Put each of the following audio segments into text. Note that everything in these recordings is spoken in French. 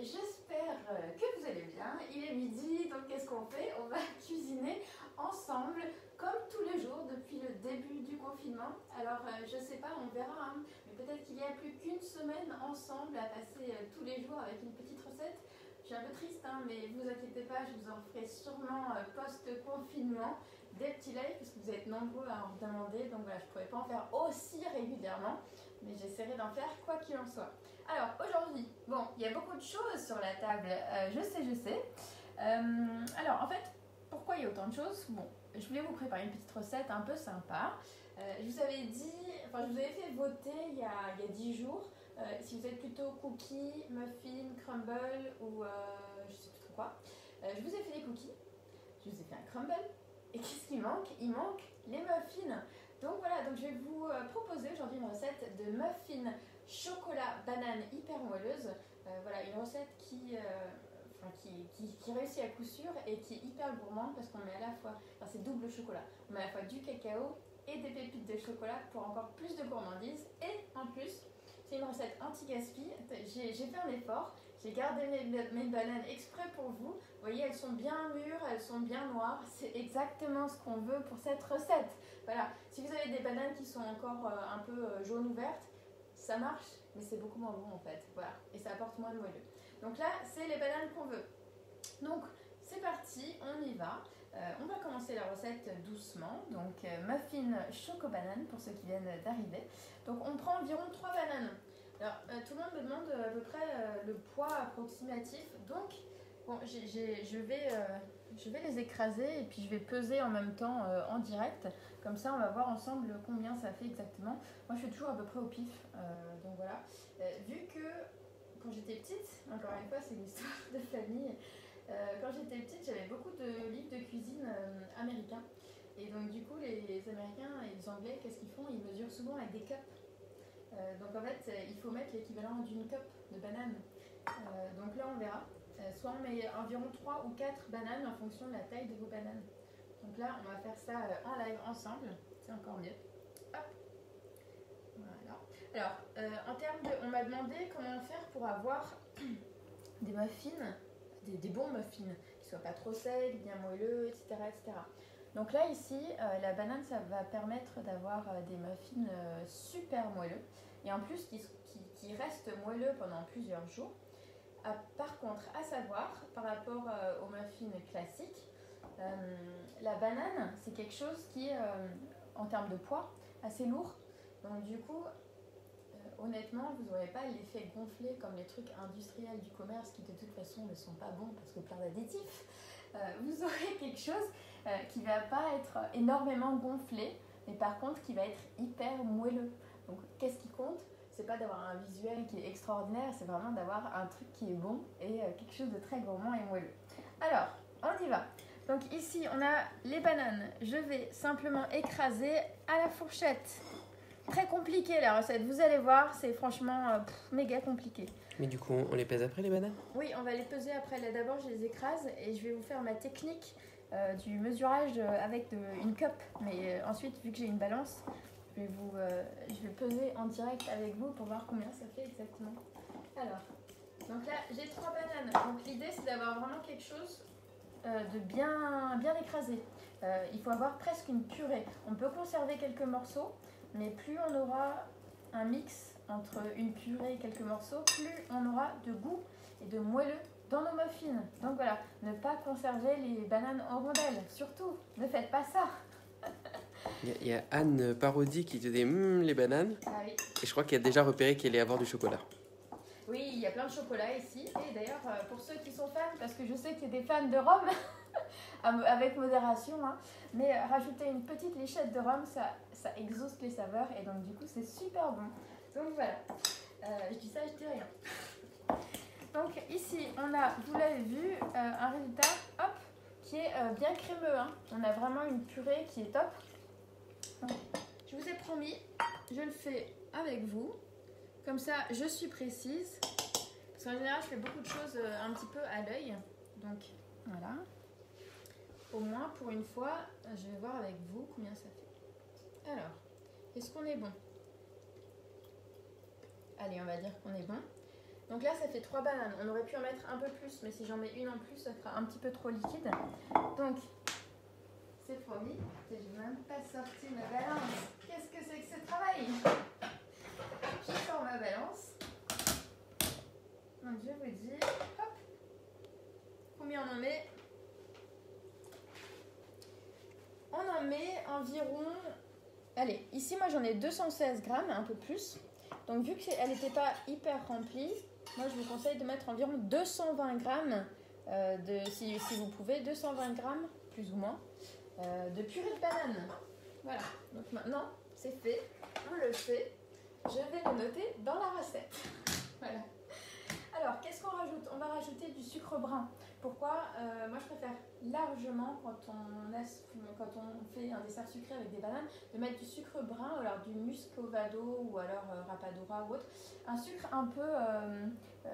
j'espère que vous allez bien. Il est midi, donc qu'est-ce qu'on fait? On va cuisiner ensemble, comme tous les jours depuis le début du confinement. Alors, je sais pas, on verra, hein, mais peut-être qu'il y a plus qu'une semaine ensemble à passer tous les jours avec une petite recette. Je suis un peu triste, hein, mais vous inquiétez pas, je vous en ferai sûrement post-confinement des petits lives, parce que vous êtes nombreux à en demander. Donc voilà, je ne pourrais pas en faire aussi régulièrement, mais j'essaierai d'en faire quoi qu'il en soit. Alors aujourd'hui, bon, il y a beaucoup de choses sur la table, je sais. Alors en fait, pourquoi il y a autant de choses? Bon, je voulais vous préparer une petite recette un peu sympa. Je vous avais dit, enfin je vous avais fait voter il y a 10 jours, si vous êtes plutôt cookies, muffins, crumble ou je sais plus trop quoi. Je vous ai fait des cookies, je vous ai fait un crumble. Et qu'est-ce qui manque? Il manque les muffins. Donc voilà, donc je vais vous proposer aujourd'hui une recette de muffins chocolat banane hyper moelleuse. Voilà, une recette qui réussit à coup sûr et qui est hyper gourmande parce qu'on met à la fois, enfin c'est double chocolat, on met à la fois du cacao et des pépites de chocolat pour encore plus de gourmandise. Et en plus, c'est une recette anti-gaspi. J'ai fait un effort, j'ai gardé mes bananes exprès pour vous. Vous voyez, elles sont bien mûres, elles sont bien noires. C'est exactement ce qu'on veut pour cette recette. Voilà, si vous avez des bananes qui sont encore un peu jaunes ou vertes, ça marche, mais c'est beaucoup moins bon en fait. Voilà, et ça apporte moins de moelleux. Donc là, c'est les bananes qu'on veut. Donc, c'est parti, on y va. On va commencer la recette doucement. Donc, muffin choco-banane pour ceux qui viennent d'arriver. Donc, on prend environ 3 bananes. Alors, tout le monde me demande à peu près le poids approximatif. Donc, bon, je vais les écraser et puis je vais peser en même temps en direct. Comme ça, on va voir ensemble combien ça fait exactement. Moi, je fais toujours à peu près au pif. Donc, voilà. Vu que quand j'étais petite, encore une fois, c'est une histoire de famille. Quand j'étais petite, j'avais beaucoup de livres de cuisine américains. Et donc, du coup, les Américains et les Anglais, qu'est-ce qu'ils font? Ils mesurent souvent avec des cups. Donc, en fait, il faut mettre l'équivalent d'une cup de bananes. Donc là, on verra. Soit on met environ 3 ou 4 bananes en fonction de la taille de vos bananes. Donc là, on va faire ça en live ensemble. C'est encore mieux. Hop. Voilà. Alors, en termes de... On m'a demandé comment faire pour avoir des muffins, des bons muffins, qui ne soient pas trop secs, bien moelleux, etc. etc. Donc là, ici, la banane, ça va permettre d'avoir des muffins super moelleux. Et en plus, qui restent moelleux pendant plusieurs jours. Par contre, à savoir, par rapport aux muffins classiques, la banane, c'est quelque chose qui est, en termes de poids, assez lourd. Donc du coup, honnêtement, vous n'aurez pas l'effet gonflé comme les trucs industriels du commerce qui de toute façon ne sont pas bons parce que plein d'additifs. Vous aurez quelque chose qui ne va pas être énormément gonflé, mais par contre qui va être hyper moelleux. Donc qu'est-ce qui compte? C'est pas d'avoir un visuel qui est extraordinaire, c'est vraiment d'avoir un truc qui est bon et quelque chose de très gourmand et moelleux. Alors, on y va. Donc ici, on a les bananes. Je vais simplement écraser à la fourchette. Très compliqué la recette, vous allez voir, c'est franchement méga compliqué. Mais du coup, on les pèse après les bananes? Oui, on va les peser après. Là, d'abord, je les écrase et je vais vous faire ma technique du mesurage avec une cup. Mais ensuite, vu que j'ai une balance, je vais peser en direct avec vous pour voir combien ça fait exactement. Alors, donc là, j'ai 3 bananes. Donc l'idée, c'est d'avoir vraiment quelque chose de bien écrasé. Il faut avoir presque une purée. On peut conserver quelques morceaux, mais plus on aura un mix entre une purée et quelques morceaux, plus on aura de goût et de moelleux dans nos muffins. Donc voilà, ne pas conserver les bananes en rondelles. Surtout, ne faites pas ça. Il y a Anne Parodi qui te dit les bananes. Ah oui. Et je crois qu'elle a déjà repéré qu'elle allait avoir du chocolat. Oui, il y a plein de chocolat ici. Et d'ailleurs, pour ceux qui sont fans, parce que je sais qu'il y a des fans de rhum, avec modération, hein, mais rajouter une petite lichette de rhum, ça exauce les saveurs et donc du coup, c'est super bon. Donc voilà, je dis ça, je dis rien. Donc ici, on a, vous l'avez vu, un résultat, hop, qui est bien crémeux. Hein. On a vraiment une purée qui est top. Donc, je vous ai promis, je le fais avec vous. Comme ça, je suis précise. Parce qu'en général, je fais beaucoup de choses un petit peu à l'œil. Donc, voilà. Au moins, pour une fois, je vais voir avec vous combien ça fait. Alors, est-ce qu'on est bon? Allez, on va dire qu'on est bon. Donc là, ça fait 3 bananes. On aurait pu en mettre un peu plus, mais si j'en mets une en plus, ça fera un petit peu trop liquide. Donc, c'est promis. Je n'ai même pas sorti ma balance. Qu'est-ce que c'est que ce travail? Je sors ma balance. Donc, je vous dis, hop, combien on en met? On en met environ... Allez, ici, moi, j'en ai 216 grammes, un peu plus. Donc, vu qu'elle n'était pas hyper remplie, moi, je vous conseille de mettre environ 220 grammes, si vous pouvez, 220 grammes, plus ou moins, de purée de banane. Voilà. Donc, maintenant, c'est fait. On le fait. Je vais le noter dans la recette. Voilà. Alors, qu'est-ce qu'on rajoute? On va rajouter du sucre brun. Pourquoi? Moi, je préfère largement, quand on fait un dessert sucré avec des bananes, de mettre du sucre brun, ou alors du muscovado, ou alors rapadura ou autre. Un sucre un peu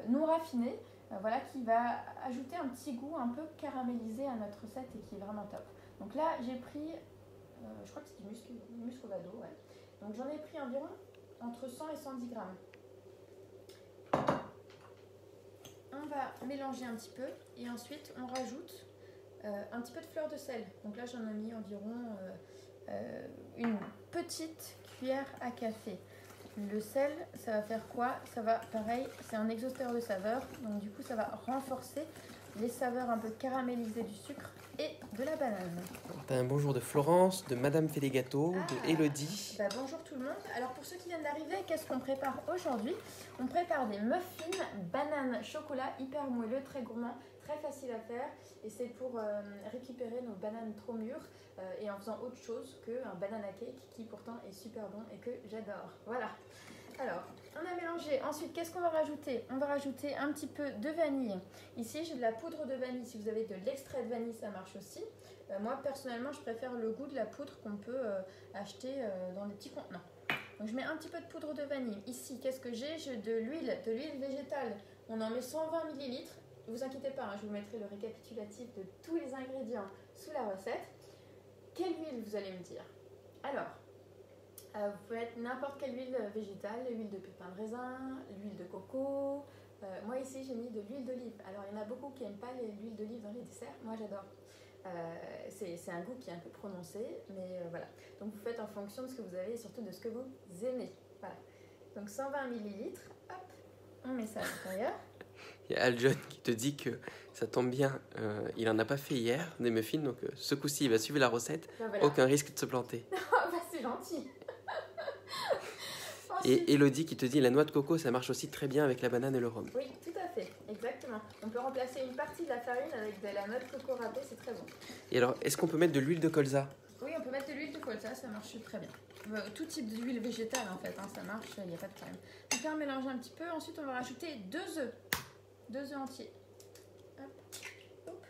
non raffiné, voilà, qui va ajouter un petit goût un peu caramélisé à notre recette et qui est vraiment top. Donc là, j'ai pris, je crois que c'est du muscovado, ouais. Donc j'en ai pris environ entre 100 et 110 grammes. On va mélanger un petit peu et ensuite on rajoute un petit peu de fleur de sel. Donc là j'en ai mis environ une petite cuillère à café. Le sel, ça va faire quoi? Ça va, pareil, c'est un exhausteur de saveur. Donc du coup ça va renforcer les saveurs un peu caramélisées du sucre et de la banane. T'as un bonjour de Florence, de Madame fait des gâteaux, de Elodie. Bah bonjour tout le monde. Alors pour ceux qui viennent d'arriver, qu'est-ce qu'on prépare aujourd'hui? On prépare des muffins banane chocolat hyper moelleux, très gourmand, très facile à faire. Et c'est pour récupérer nos bananes trop mûres et en faisant autre chose qu'un banana cake qui pourtant est super bon et que j'adore. Voilà. Alors, on a mélangé. Ensuite, qu'est-ce qu'on va rajouter? On va rajouter un petit peu de vanille. Ici, j'ai de la poudre de vanille. Si vous avez de l'extrait de vanille, ça marche aussi. Moi, personnellement, je préfère le goût de la poudre qu'on peut acheter dans des petits contenants. Donc, je mets un petit peu de poudre de vanille. Ici, qu'est-ce que j'ai? J'ai de l'huile végétale. On en met 120 ml. Ne vous inquiétez pas, hein, je vous mettrai le récapitulatif de tous les ingrédients sous la recette. Quelle huile, vous allez me dire? Alors, vous pouvez mettre n'importe quelle huile végétale, l'huile de pépin de raisin, l'huile de coco. Moi ici j'ai mis de l'huile d'olive. Alors il y en a beaucoup qui n'aiment pas l'huile d'olive dans les desserts, moi j'adore. C'est un goût qui est un peu prononcé, mais voilà. Donc vous faites en fonction de ce que vous avez et surtout de ce que vous aimez. Voilà. Donc 120 ml, hop, on met ça à l'intérieur. Il y a Aljon qui te dit que ça tombe bien, il en a pas fait hier des muffins, donc ce coup-ci il va suivre la recette, Ben voilà. aucun risque de se planter. Bah, c'est gentil. Ensuite, Et Elodie qui te dit la noix de coco ça marche aussi très bien avec la banane et le rhum. oui, tout à fait, exactement. On peut remplacer une partie de la farine avec de la noix de coco râpée, c'est très bon. Et alors, est-ce qu'on peut mettre de l'huile de colza? Oui, on peut mettre de l'huile de colza, ça marche très bien. Tout type d'huile végétale en fait, hein, ça marche, il n'y a pas de problème. Donc là on mélange un petit peu, ensuite on va rajouter 2 œufs. 2 œufs entiers. Hop, hop,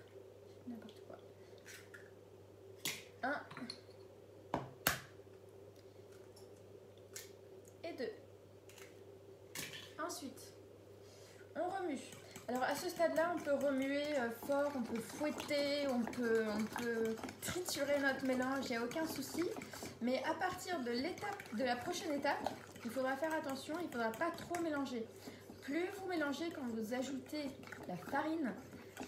n'importe quoi. 1 et 2. Ensuite, on remue. Alors à ce stade-là, on peut remuer fort, on peut fouetter, on peut triturer notre mélange, il n'y a aucun souci. Mais à partir de la prochaine étape, il faudra faire attention, il ne faudra pas trop mélanger. Plus vous mélangez quand vous ajoutez la farine,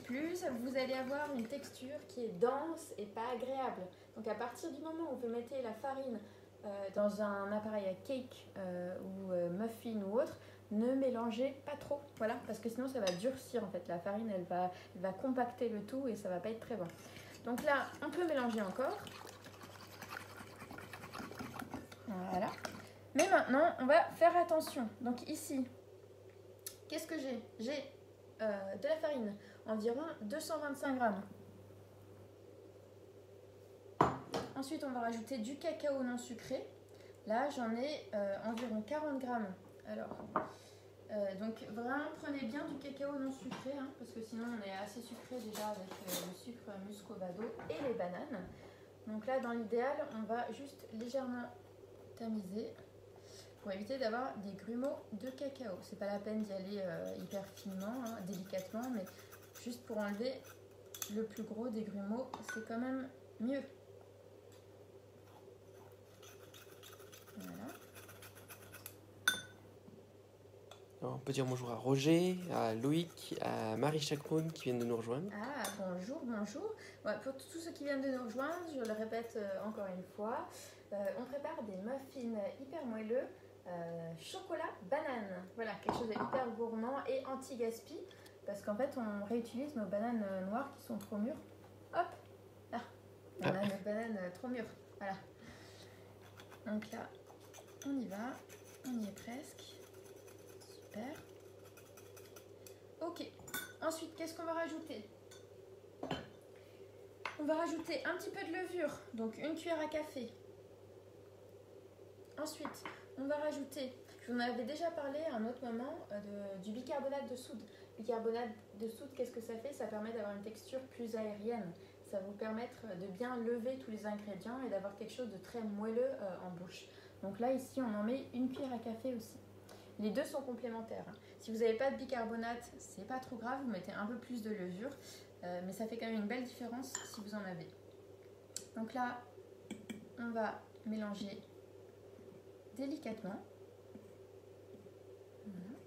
plus vous allez avoir une texture qui est dense et pas agréable. Donc à partir du moment où vous mettez la farine dans un appareil à cake ou muffin ou autre, ne mélangez pas trop, voilà, parce que sinon ça va durcir en fait. La farine elle va compacter le tout et ça va pas être très bon. Donc là, on peut mélanger encore. Voilà. Mais maintenant, on va faire attention. Donc ici, qu'est-ce que j'ai? J'ai de la farine, environ 225 grammes. Ensuite, on va rajouter du cacao non sucré. Là, j'en ai environ 40 grammes. Alors, donc vraiment, prenez bien du cacao non sucré, hein, parce que sinon, on est assez sucré déjà avec le sucre muscovado et les bananes. Donc là, dans l'idéal, on va juste légèrement tamiser pour éviter d'avoir des grumeaux de cacao. C'est pas la peine d'y aller hyper finement, hein, délicatement, mais juste pour enlever le plus gros des grumeaux, c'est quand même mieux. Voilà. Alors, on peut dire bonjour à Roger, à Loïc, à Marie Chacroun qui viennent de nous rejoindre. Ah, bonjour, bonjour. Ouais, pour tous ceux qui viennent de nous rejoindre, je le répète encore une fois, on prépare des muffins hyper moelleux, chocolat banane. Voilà, quelque chose de hyper gourmand et anti-gaspi, parce qu'en fait, on réutilise nos bananes noires qui sont trop mûres. Hop, là, on a nos bananes trop mûres. Voilà. Donc là, on y va, on y est presque. Super. Ok. Ensuite, qu'est-ce qu'on va rajouter? On va rajouter un petit peu de levure, donc une cuillère à café. Ensuite, on va rajouter, je vous en avais déjà parlé à un autre moment, du bicarbonate de soude. Bicarbonate de soude, qu'est-ce que ça fait? Ça permet d'avoir une texture plus aérienne. Ça va vous permettre de bien lever tous les ingrédients et d'avoir quelque chose de très moelleux en bouche. Donc là, ici, on en met une cuillère à café aussi. Les deux sont complémentaires. Si vous n'avez pas de bicarbonate, c'est pas trop grave, vous mettez un peu plus de levure, mais ça fait quand même une belle différence si vous en avez. Donc là, on va mélanger délicatement. Voilà.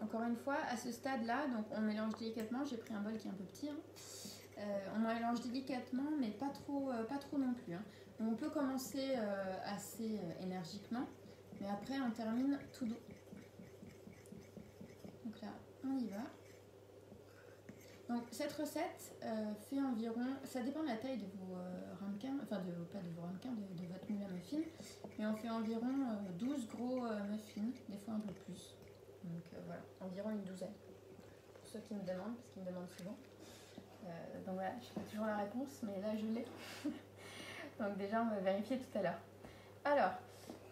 Encore une fois, à ce stade-là, donc on mélange délicatement. J'ai pris un bol qui est un peu petit. On mélange délicatement, mais pas trop non plus. On peut commencer assez énergiquement, mais après on termine tout doux. Donc là, on y va. Donc cette recette fait environ, ça dépend de la taille de vos ramequins, enfin pas de vos ramequins, de votre moule à muffins, mais on fait environ 12 gros muffins, des fois un peu plus. Donc voilà, environ une douzaine. Pour ceux qui me demandent, parce qu'ils me demandent souvent. Donc voilà, je n'ai pas toujours la réponse, mais là je l'ai. Donc déjà, on va vérifier tout à l'heure. Alors,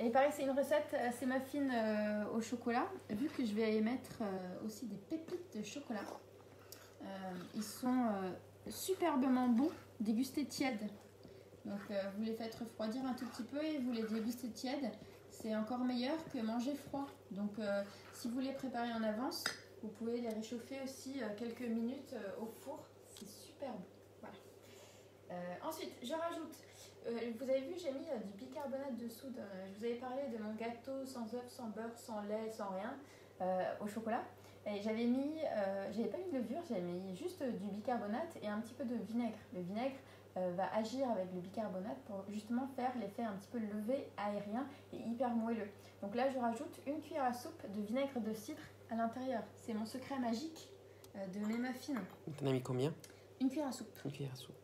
et pareil, c'est une recette assez muffins au chocolat, vu que je vais y mettre aussi des pépites de chocolat. Ils sont superbement bons, dégustés tièdes. Donc vous les faites refroidir un tout petit peu et vous les dégustez tièdes. C'est encore meilleur que manger froid. Donc si vous les préparez en avance, vous pouvez les réchauffer aussi quelques minutes au four. C'est super bon. Voilà. Ensuite, je rajoute, vous avez vu, j'ai mis du bicarbonate de soude. Je vous avais parlé de mon gâteau sans œufs, sans beurre, sans lait, sans rien, au chocolat. Et j'avais pas mis de levure, j'avais mis juste du bicarbonate et un petit peu de vinaigre. Le vinaigre va agir avec le bicarbonate pour justement faire l'effet un petit peu levé, aérien et hyper moelleux. Donc là, je rajoute une cuillère à soupe de vinaigre de cidre à l'intérieur. C'est mon secret magique de mes muffins. T'en as mis combien? Une cuillère à soupe. Une cuillère à soupe.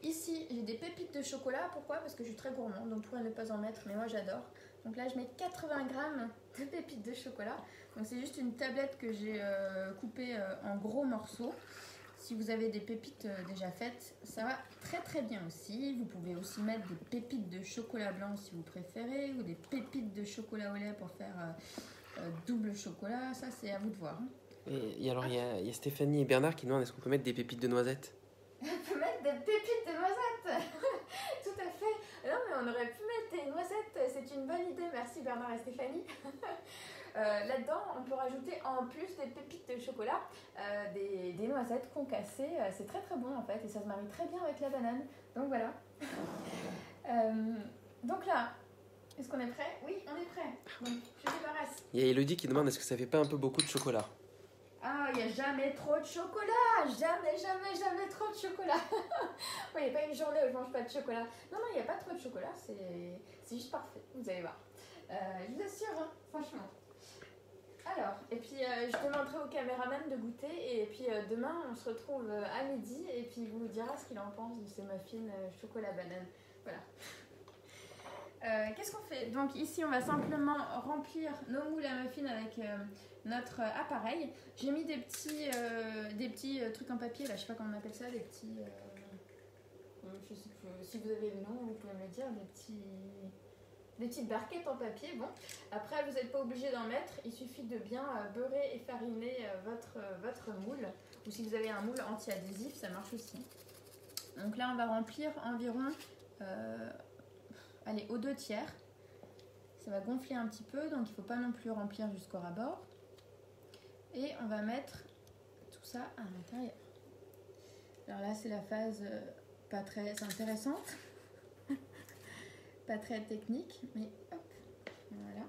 Ici, j'ai des pépites de chocolat. Pourquoi? Parce que je suis très gourmande, donc pourquoi ne pas en mettre? Mais moi, j'adore. Donc là, je mets 80 grammes de pépites de chocolat. Donc c'est juste une tablette que j'ai coupée en gros morceaux. Si vous avez des pépites déjà faites, ça va très très bien aussi. Vous pouvez aussi mettre des pépites de chocolat blanc si vous préférez, ou des pépites de chocolat au lait pour faire double chocolat. Ça, c'est à vous de voir. Et alors, il y a Stéphanie et Bernard qui demandent est-ce qu'on peut mettre des pépites de noisettes? On peut mettre des pépites de noisettes. Tout à fait. Non, mais on aurait pu mettre des noisettes. C'est une bonne idée. Merci Bernard et Stéphanie. Là-dedans, on peut rajouter en plus des pépites de chocolat, des noisettes concassées. C'est très très bon en fait et ça se marie très bien avec la banane. Donc voilà. Donc là, est-ce qu'on est prêt? Oui, on est prêt. Donc je débarrasse. Il y a Elodie qui demande est-ce que ça fait pas un peu beaucoup de chocolat? Ah, il n'y a jamais trop de chocolat. Jamais trop de chocolat. Il n'y a pas une journée où je ne mange pas de chocolat. Non, il n'y a pas trop de chocolat. C'est juste parfait. Vous allez voir. Je vous assure, franchement. Alors, et puis je demanderai au caméraman de goûter. Et puis demain, on se retrouve à midi. Et puis il vous dira ce qu'il en pense de ces muffins chocolat banane. Voilà. Qu'est-ce qu'on fait? Donc ici, on va simplement remplir nos moules à muffins avec notre appareil. J'ai mis des petits trucs en papier, là, je sais pas comment on appelle ça, des petits... je sais plus, si vous avez le nom, vous pouvez me le dire, des petites barquettes en papier. Bon, après, vous n'êtes pas obligé d'en mettre, il suffit de bien beurrer et fariner votre moule. Ou si vous avez un moule anti-adhésif, ça marche aussi. Donc là, on va remplir environ... allez, aux 2/3. Ça va gonfler un petit peu, donc il ne faut pas non plus remplir jusqu'au ras-bord. Et on va mettre tout ça à l'intérieur. Alors là, c'est la phase pas très intéressante. Pas très technique, mais hop. Voilà.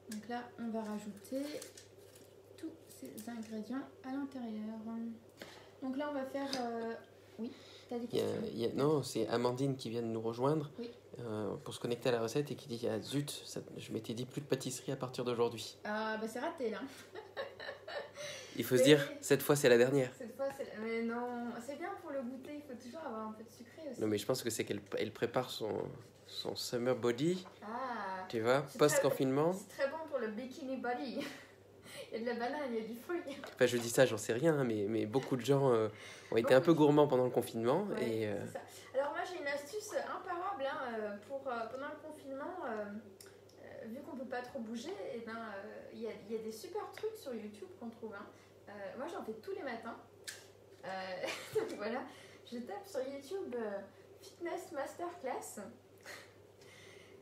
Donc là, on va rajouter tous ces ingrédients à l'intérieur. Donc là, on va faire... Oui, t'as des questions? Non, c'est Amandine qui vient de nous rejoindre Oui. pour se connecter à la recette et qui dit ah, zut, je m'étais dit plus de pâtisserie à partir d'aujourd'hui. Ah, bah c'est raté là. Il faut se dire, cette fois c'est la dernière. Cette fois, mais non, c'est bien pour le goûter, il faut toujours avoir un peu de sucré aussi. Non, mais je pense que c'est qu'elle prépare son summer body, Ah, tu vois, post-confinement. c'est très bon pour le bikini body. Il y a de la banane, il y a du fruit. Enfin, je dis ça, j'en sais rien, hein, mais beaucoup de gens ont été un peu gourmands pendant le confinement. Ouais, et, c'est ça. Alors moi j'ai une astuce imparable hein, pour pendant le confinement, vu qu'on peut pas trop bouger, et ben il y a des super trucs sur YouTube qu'on trouve. Hein. Moi j'en fais tous les matins. Donc voilà, je tape sur YouTube Fitness Masterclass.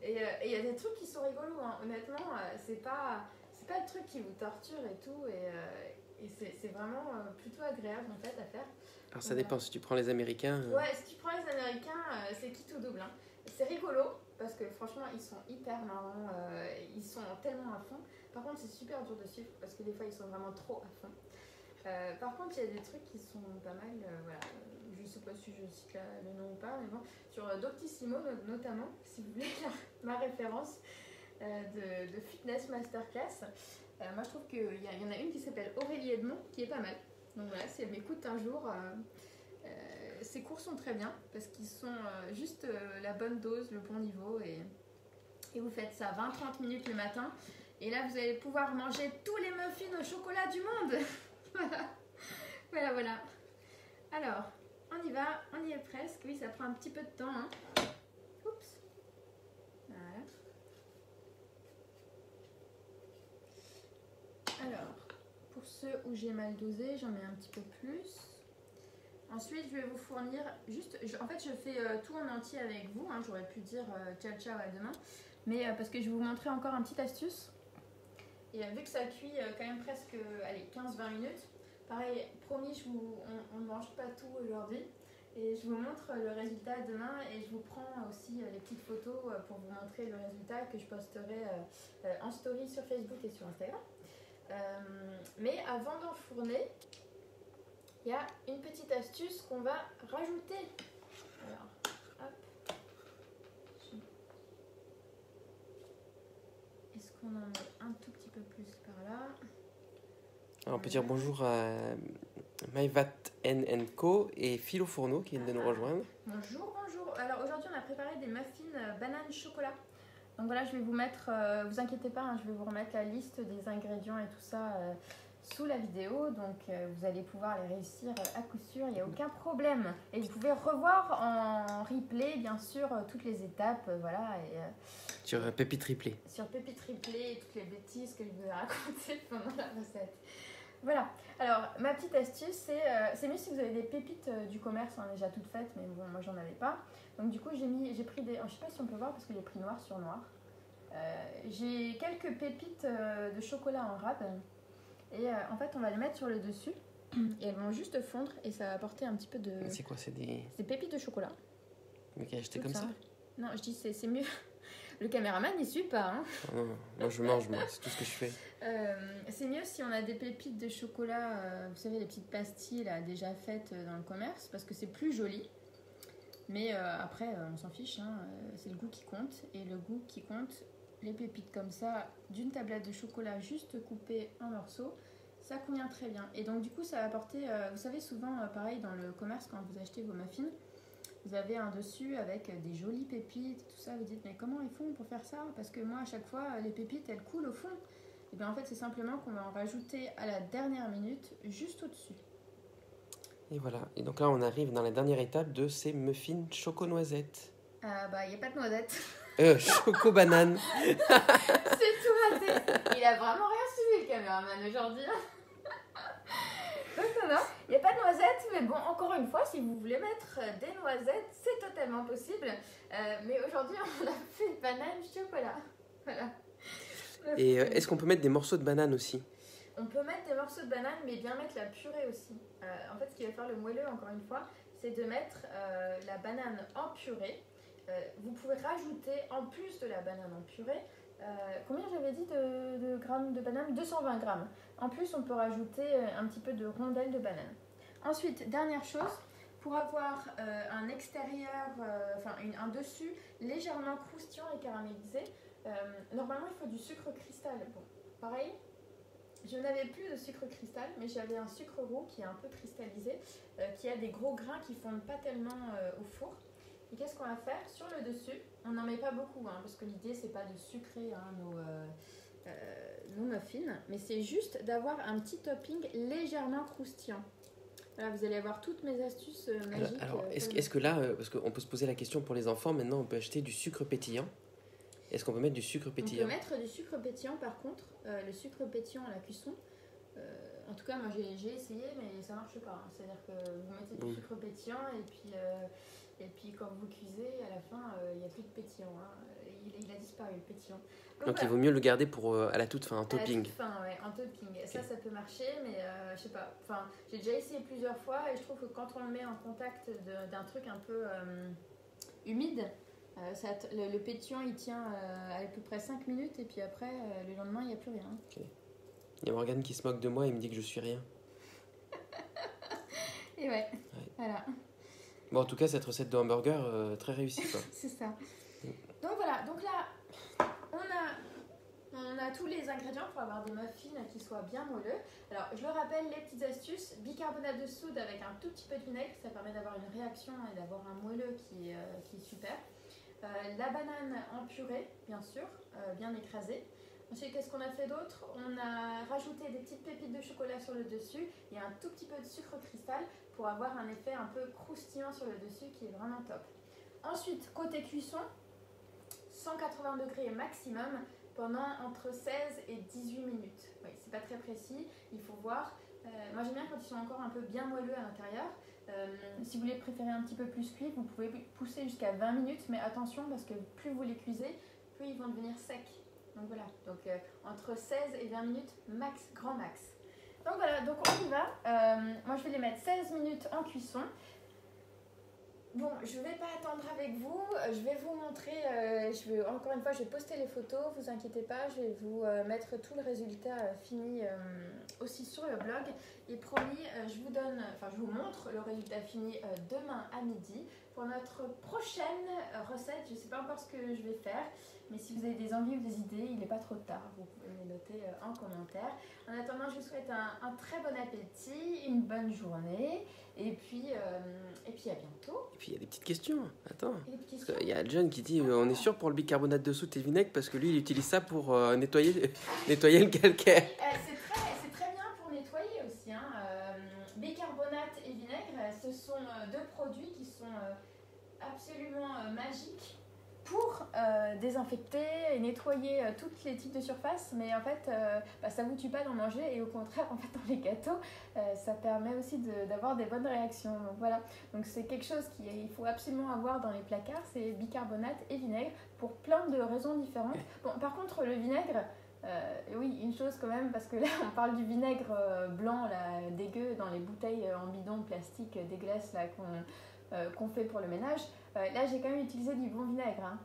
Et il y a des trucs qui sont rigolos. Hein. Honnêtement, c'est pas le truc qui vous torture et tout. Et c'est vraiment plutôt agréable en fait à faire. Alors ça dépend, si tu prends les Américains... Ouais, si tu prends les Américains, c'est qui tout double. Hein. C'est rigolo, parce que franchement, ils sont hyper marrants, ils sont tellement à fond. Par contre, c'est super dur de suivre, parce que des fois, ils sont vraiment trop à fond. Par contre, il y a des trucs qui sont pas mal, voilà. Je sais pas si je cite le nom ou pas, mais bon, sur Doctissimo notamment, si vous voulez ma référence de Fitness Masterclass. Moi, je trouve qu'il y en a une qui s'appelle Aurélie Edmond, qui est pas mal. Donc voilà, si elle m'écoute un jour, ces cours sont très bien parce qu'ils sont juste la bonne dose, le bon niveau et vous faites ça 20-30 minutes le matin et là vous allez pouvoir manger tous les muffins au chocolat du monde. Voilà. Alors, on y va, on y est presque. Oui, ça prend un petit peu de temps. Hein. Oups. Voilà. Alors, pour ceux où j'ai mal dosé, j'en mets un petit peu plus. Ensuite, je vais vous fournir juste... en fait, je fais tout en entier avec vous. Hein, j'aurais pu dire ciao à demain. Mais parce que je vais vous montrer encore une petite astuce. Et vu que ça cuit quand même presque 15-20 minutes, pareil, promis, on ne mange pas tout aujourd'hui. Et je vous montre le résultat demain et je vous prends aussi les petites photos pour vous montrer le résultat que je posterai en story sur Facebook et sur Instagram. Mais avant d'enfourner, il y a une petite astuce qu'on va rajouter. Alors, hop. Est-ce qu'on en met un tout petit peu plus par là? Alors, on peut dire bonjour à Maïvat Co et Philo Fourneau qui viennent de nous rejoindre. Bonjour. Alors aujourd'hui, on a préparé des muffins banane chocolat. Donc voilà, je vais vous mettre, vous inquiétez pas, hein, je vais vous remettre la liste des ingrédients et tout ça sous la vidéo. Donc vous allez pouvoir les réussir à coup sûr, il n'y a aucun problème. Et vous pouvez revoir en replay, bien sûr, toutes les étapes, voilà. Et, sur Pépite Triplé. Sur Pépite Triplé et toutes les bêtises que je vous ai racontées pendant la recette. Voilà, alors ma petite astuce, c'est mieux si vous avez des pépites du commerce hein, déjà toutes faites, mais bon, moi j'en avais pas. Donc du coup, j'ai pris des... je sais pas si on peut voir parce que j'ai pris noir sur noir. J'ai quelques pépites de chocolat en râpe. Et en fait, on va les mettre sur le dessus. Et elles vont juste fondre et ça va apporter un petit peu de... C'est quoi, c'est des pépites de chocolat. Ok, acheté comme ça. Non, je dis c'est mieux. Le caméraman, il suit pas. Hein. Non, moi je mange, c'est tout ce que je fais. C'est mieux si on a des pépites de chocolat, vous savez, les petites pastilles là, déjà faites dans le commerce, parce que c'est plus joli. Mais après, on s'en fiche, hein, c'est le goût qui compte. Et le goût qui compte, les pépites comme ça, d'une tablette de chocolat juste coupée en morceaux, ça convient très bien. Et donc du coup, ça va apporter, vous savez, souvent, pareil, dans le commerce, quand vous achetez vos muffins, vous avez un dessus avec des jolies pépites, tout ça. Vous dites, mais comment ils font pour faire ça? Parce que moi, à chaque fois, les pépites, elles coulent au fond. Et bien en fait, c'est simplement qu'on va en rajouter à la dernière minute, juste au-dessus. Et voilà. Et donc là, on arrive dans la dernière étape de ces muffins choco-noisettes. Bah, il n'y a pas de noisettes. Choco-banane. C'est tout raté. Il a vraiment rien suivi, le caméraman, aujourd'hui. Non, il n'y a pas de noisettes, mais bon, encore une fois, si vous voulez mettre des noisettes, c'est totalement possible. Mais aujourd'hui, on a fait banane chocolat. Voilà. Et est-ce qu'on peut mettre des morceaux de banane aussi? On peut mettre des morceaux de banane, mais bien mettre la purée aussi. En fait, ce qui va faire le moelleux, encore une fois, c'est de mettre la banane en purée Vous pouvez rajouter, en plus de la banane en purée, combien j'avais dit de grammes de banane? 220 grammes. En plus, on peut rajouter un petit peu de rondelles de banane. Ensuite, dernière chose, pour avoir un extérieur, un dessus légèrement croustillant et caramélisé, normalement il faut du sucre cristal. Bon, pareil, je n'avais plus de sucre cristal, mais j'avais un sucre roux qui est un peu cristallisé, qui a des gros grains qui ne fondent pas tellement au four. Et qu'est-ce qu'on va faire sur le dessus? On n'en met pas beaucoup, hein, parce que l'idée c'est pas de sucrer nos muffins, mais c'est juste d'avoir un petit topping légèrement croustillant. Voilà, vous allez avoir toutes mes astuces magiques. Alors est-ce que là, parce qu'on peut se poser la question pour les enfants, maintenant on peut acheter du sucre pétillant. Est-ce qu'on peut mettre du sucre pétillant? On peut mettre du sucre pétillant par contre, le sucre pétillant à la cuisson. En tout cas, moi j'ai essayé, mais ça marche pas. Hein. C'est-à-dire que vous mettez du sucre pétillant et puis quand vous cuisez, à la fin, il n'y a plus de pétillant. Hein. Il a disparu le pétillant. Donc voilà. Il vaut mieux le garder pour à la toute fin, en topping. À la toute fin, ouais, en topping. Okay. Ça peut marcher, mais je sais pas. Enfin, j'ai déjà essayé plusieurs fois et je trouve que quand on le met en contact d'un truc un peu humide, le pétillant il tient à peu près 5 minutes et puis après, le lendemain, il n'y a plus rien. Okay. Il y a Morgane qui se moque de moi et me dit que je suis rien. Et ouais, voilà. Bon, en tout cas, cette recette de hamburger, très réussie, quoi. C'est ça. Donc voilà, donc là, on a tous les ingrédients pour avoir des muffins qui soient bien moelleux. Alors, je le rappelle, les petites astuces, bicarbonate de soude avec un tout petit peu de vinaigre, ça permet d'avoir une réaction et d'avoir un moelleux qui est super. La banane en purée, bien sûr, bien écrasée. Ensuite, qu'est-ce qu'on a fait d'autre? On a rajouté des petites pépites de chocolat sur le dessus et un tout petit peu de sucre cristal pour avoir un effet un peu croustillant sur le dessus qui est vraiment top. Ensuite, côté cuisson, 180 degrés maximum pendant entre 16 et 18 minutes. Oui, c'est pas très précis, il faut voir. Moi j'aime bien quand ils sont encore un peu bien moelleux à l'intérieur. Si vous les préférez un petit peu plus cuits, vous pouvez pousser jusqu'à 20 minutes, mais attention parce que plus vous les cuisez, plus ils vont devenir secs. Donc voilà, donc entre 16 et 20 minutes max, grand max. Donc voilà, donc on y va. Moi je vais les mettre 16 minutes en cuisson. Bon, je ne vais pas attendre avec vous, je vais vous montrer, encore une fois, je vais poster les photos, vous inquiétez pas, je vais vous mettre tout le résultat fini aussi sur le blog. Et promis, je vous montre le résultat fini demain à midi pour notre prochaine recette. Je ne sais pas encore ce que je vais faire, mais si vous avez des envies ou des idées, il n'est pas trop tard, vous pouvez me les noter en commentaire. En attendant, je vous souhaite un très bon appétit, une bonne journée. Et puis à bientôt. Et puis il y a des petites questions. Attends. Il y a John qui dit on est sûr pour le bicarbonate de soude et vinaigre parce que lui il utilise ça pour nettoyer le calcaire. C'est très bien pour nettoyer aussi. Hein. Bicarbonate et vinaigre, ce sont deux produits qui sont absolument magiques pour désinfecter et nettoyer toutes les types de surfaces, mais en fait ça ne vous tue pas d'en manger et au contraire en fait dans les gâteaux ça permet aussi d'avoir des bonnes réactions. Donc voilà, donc c'est quelque chose qu'il faut absolument avoir dans les placards, c'est bicarbonate et vinaigre pour plein de raisons différentes. Bon, par contre le vinaigre, oui, une chose quand même, parce que là on parle du vinaigre blanc là, dégueu dans les bouteilles en bidon plastique dégueulasse là qu'on fait pour le ménage. Là j'ai quand même utilisé du bon vinaigre, hein.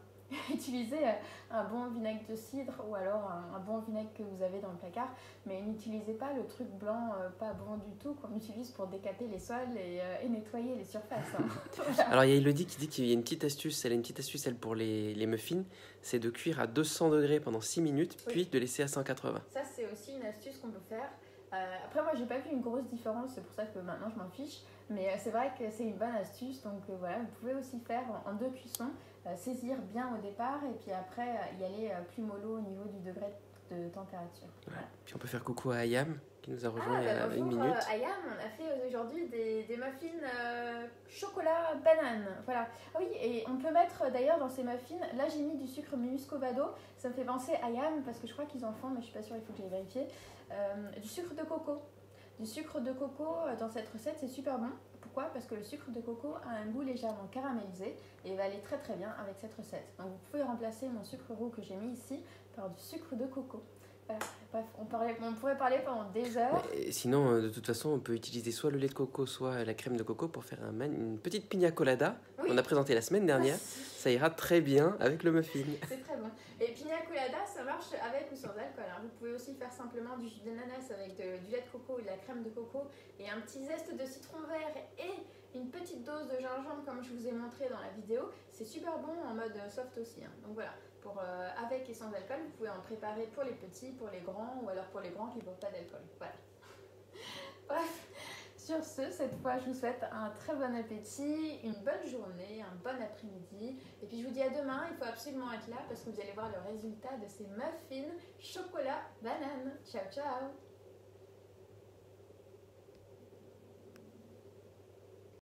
Utilisez un bon vinaigre de cidre ou alors un bon vinaigre que vous avez dans le placard, mais n'utilisez pas le truc blanc pas bon du tout qu'on utilise pour décaper les sols et nettoyer les surfaces, hein. Voilà. Alors il y a Elodie qui dit qu'il y a une petite astuce, elle pour les muffins, c'est de cuire à 200 degrés pendant 6 minutes, puis de laisser à 180. Ça c'est aussi une astuce qu'on peut faire. Après moi j'ai pas vu une grosse différence, c'est pour ça que maintenant je m'en fiche, mais c'est vrai que c'est une bonne astuce, donc voilà, vous pouvez aussi faire en deux cuissons, saisir bien au départ et puis après y aller plus mollo au niveau du degré de température. Voilà. Puis on peut faire coucou à Ayam qui nous a rejoint il y a une minute. Ayam, on a fait aujourd'hui des muffins chocolat banane. Voilà. Ah oui, et on peut mettre d'ailleurs dans ces muffins, là j'ai mis du sucre muscovado, ça me fait penser à Ayam parce que je crois qu'ils en font, mais je suis pas sûre, il faut que j'aille vérifier. Du sucre de coco. Du sucre de coco dans cette recette, c'est super bon. Pourquoi? Parce que le sucre de coco a un goût légèrement caramélisé et va aller très très bien avec cette recette. Donc vous pouvez remplacer mon sucre roux que j'ai mis ici par du sucre de coco. Voilà. Bref, on pourrait parler pendant des heures. Et sinon, de toute façon, on peut utiliser soit le lait de coco, soit la crème de coco pour faire une petite pina colada qu'on a présenté la semaine dernière. Ça ira très bien avec le muffin. C'est très bon. Et pina colada, ça marche avec ou sans alcool. Hein. Vous pouvez aussi faire simplement du jus d'ananas avec du lait de coco ou de la crème de coco et un petit zeste de citron vert et une petite dose de gingembre comme je vous ai montré dans la vidéo. C'est super bon en mode soft aussi. Hein. Donc voilà, avec et sans alcool, vous pouvez en préparer pour les petits, pour les grands ou alors pour les grands qui ne boivent pas d'alcool. Voilà. Bref. Sur ce, cette fois, je vous souhaite un très bon appétit, une bonne journée, un bon après-midi. Et puis, je vous dis à demain. Il faut absolument être là parce que vous allez voir le résultat de ces muffins chocolat banane. Ciao, ciao!